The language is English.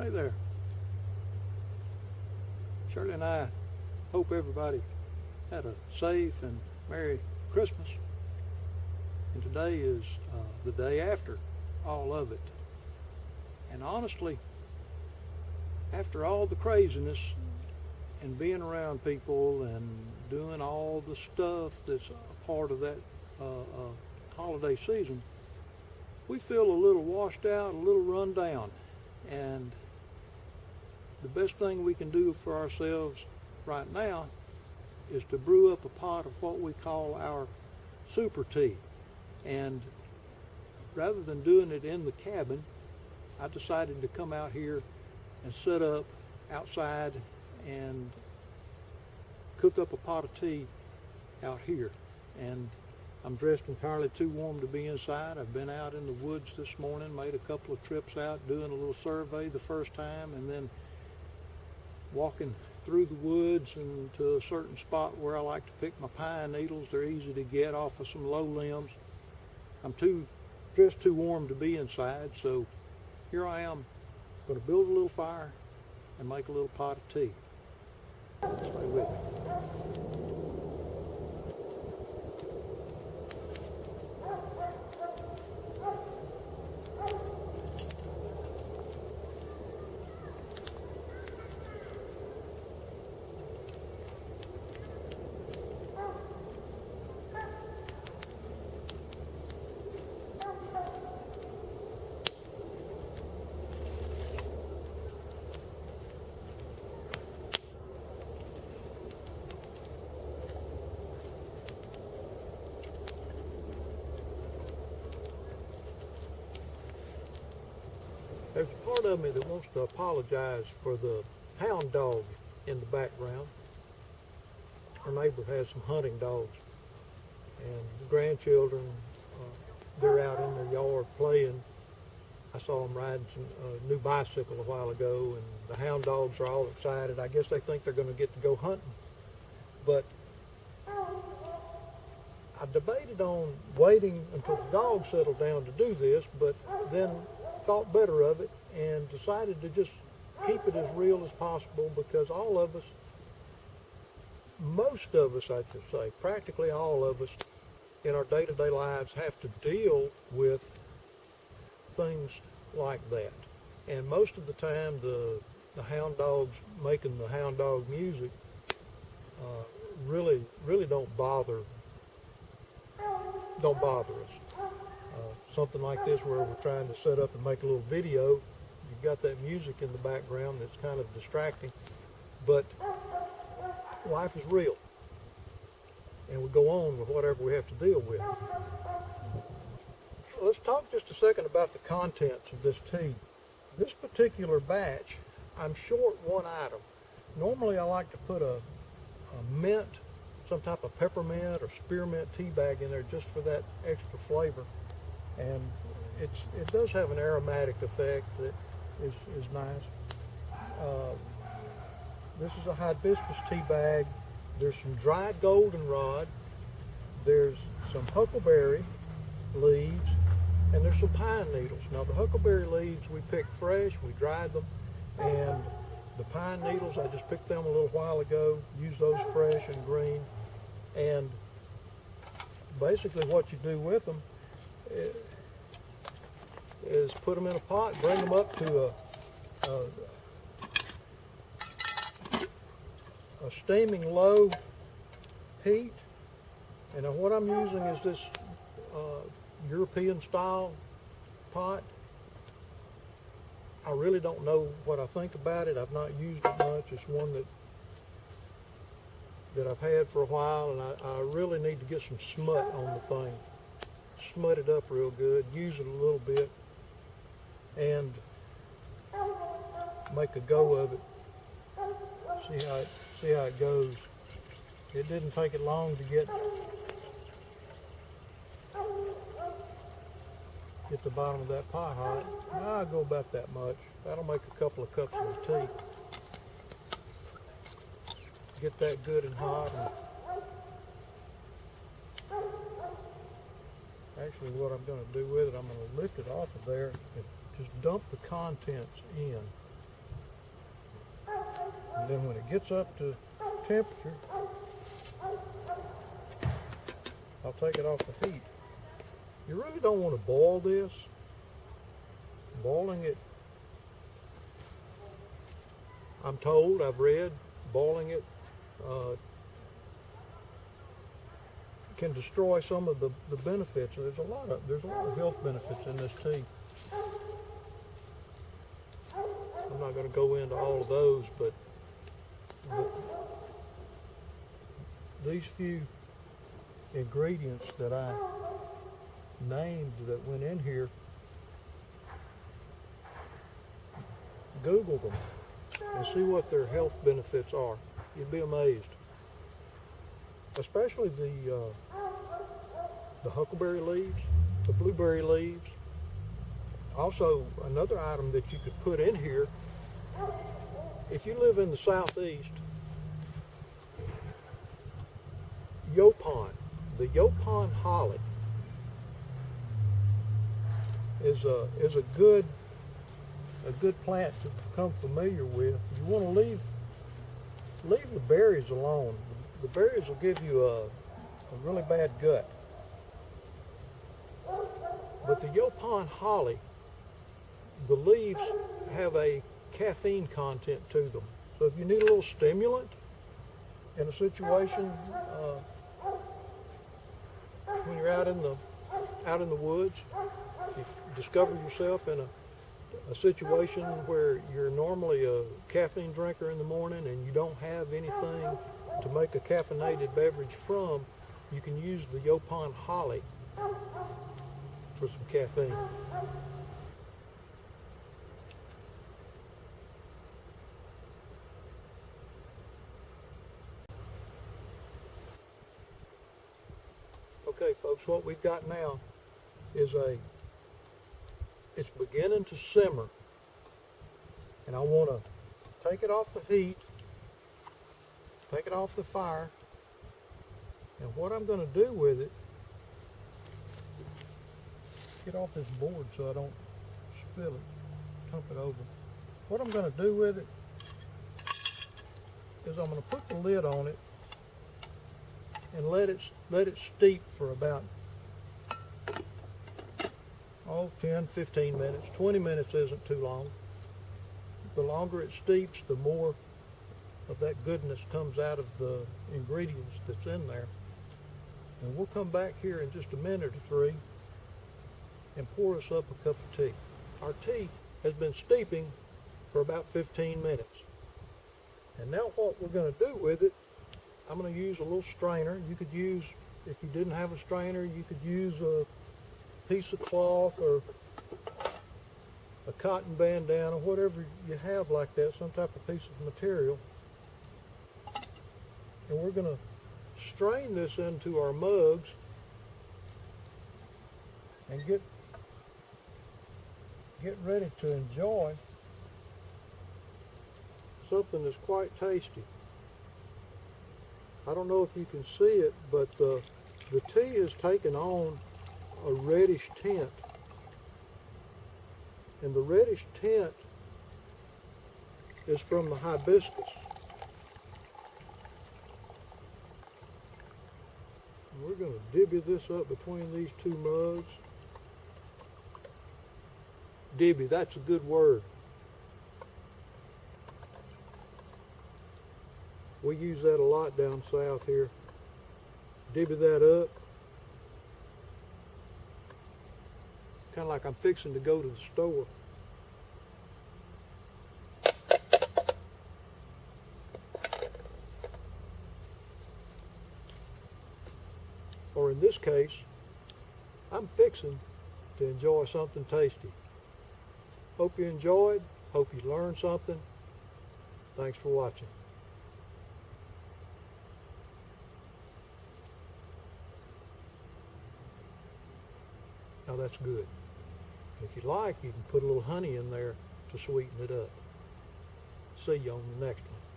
Hey there. Shirley and I hope everybody had a safe and Merry Christmas. And today is the day after all of it. And honestly, after all the craziness and being around people and doing all the stuff that's a part of that holiday season, we feel a little washed out, a little run down. And the best thing we can do for ourselves right now is to brew up a pot of what we call our super tea. And rather than doing it in the cabin, I decided to come out here and set up outside and cook up a pot of tea out here. And I'm dressed entirely too warm to be inside. I've been out in the woods this morning, made a couple of trips out, doing a little survey the first time, and then walking through the woods and to a certain spot where I like to pick my pine needles. They're easy to get off of some low limbs. I'm dressed too warm to be inside, so here I am, going to build a little fire and make a little pot of tea. Stay with me. There's a part of me that wants to apologize for the hound dog in the background. Our neighbor has some hunting dogs, and the grandchildren, they're out in their yard playing. I saw them riding some new bicycle a while ago, and the hound dogs are all excited. I guess they think they're going to get to go hunting. But I debated on waiting until the dogs settled down to do this, but then thought better of it and decided to just keep it as real as possible, because all of us, most of us I should say, practically all of us in our day-to-day lives have to deal with things like that. And most of the time the hound dogs making the hound dog music really don't bother us. Something like this where we're trying to set up and make a little video, you've got that music in the background that's kind of distracting, but life is real, and we go on with whatever we have to deal with. Let's talk just a second about the contents of this tea. This particular batch, I'm short one item. Normally I like to put a mint, some type of peppermint or spearmint tea bag in there just for that extra flavor. And it does have an aromatic effect that is nice. This is a hibiscus tea bag. There's some dried goldenrod. There's some huckleberry leaves, and there's some pine needles. Now the huckleberry leaves we picked fresh, we dried them, and the pine needles, I just picked them a little while ago, used those fresh and green. And basically what you do with them is put them in a pot, bring them up to a steaming low heat. And now what I'm using is this European style pot. I really don't know what I think about it. I've not used it much. It's one that I've had for a while, and I really need to get some smut on the thing. Smut it up real good, use it a little bit, and make a go of it. See how it goes. It didn't take it long to get the bottom of that pot hot. I'll go about that much. That'll make a couple of cups of tea. Get that good and hot. And actually what I'm going to do with it, I'm going to lift it off of there and just dump the contents in. And then when it gets up to temperature, I'll take it off the heat. You really don't want to boil this. Boiling it, I'm told, I've read, boiling it can destroy some of the benefits. There's a lot of health benefits in this tea. I'm not going to go into all of those, but these few ingredients that I named that went in here, Google them and see what their health benefits are. You'd be amazed. Especially the huckleberry leaves, the blueberry leaves. Also, another item that you could put in here, if you live in the southeast, Yaupon, the Yaupon holly is a good plant to become familiar with. You want to leave the berries alone. The berries will give you a really bad gut. But the Yaupon holly, the leaves have a caffeine content to them. So if you need a little stimulant in a situation when you're out in the woods, if you discover yourself in a situation where you're normally a caffeine drinker in the morning and you don't have anything to make a caffeinated beverage from, you can use the Yaupon holly for some caffeine. Okay, folks, what we've got now is it's beginning to simmer, and I want to take it off the heat, take it off the fire, and what I'm going to do with it, get off this board so I don't spill it, dump it over. What I'm going to do with it is I'm going to put the lid on it and let it steep for about 10, 15 minutes. 20 minutes isn't too long. The longer it steeps, the more of that goodness comes out of the ingredients that's in there. And we'll come back here in just a minute or three and pour us up a cup of tea. Our tea has been steeping for about 15 minutes. And now what we're going to do with it, I'm going to use a little strainer. You could use, if you didn't have a strainer, you could use a piece of cloth or a cotton bandana, whatever you have like that, some type of piece of material. And we're going to strain this into our mugs and get ready to enjoy something that's quite tasty. I don't know if you can see it, but the tea has taken on a reddish tint. And the reddish tint is from the hibiscus. And we're going to divvy this up between these two mugs. Divvy, that's a good word. We use that a lot down south here. Divvy that up. Kind of like I'm fixing to go to the store. Or in this case, I'm fixing to enjoy something tasty. Hope you enjoyed. Hope you learned something. Thanks for watching. Now that's good. If you like, you can put a little honey in there to sweeten it up. See you on the next one.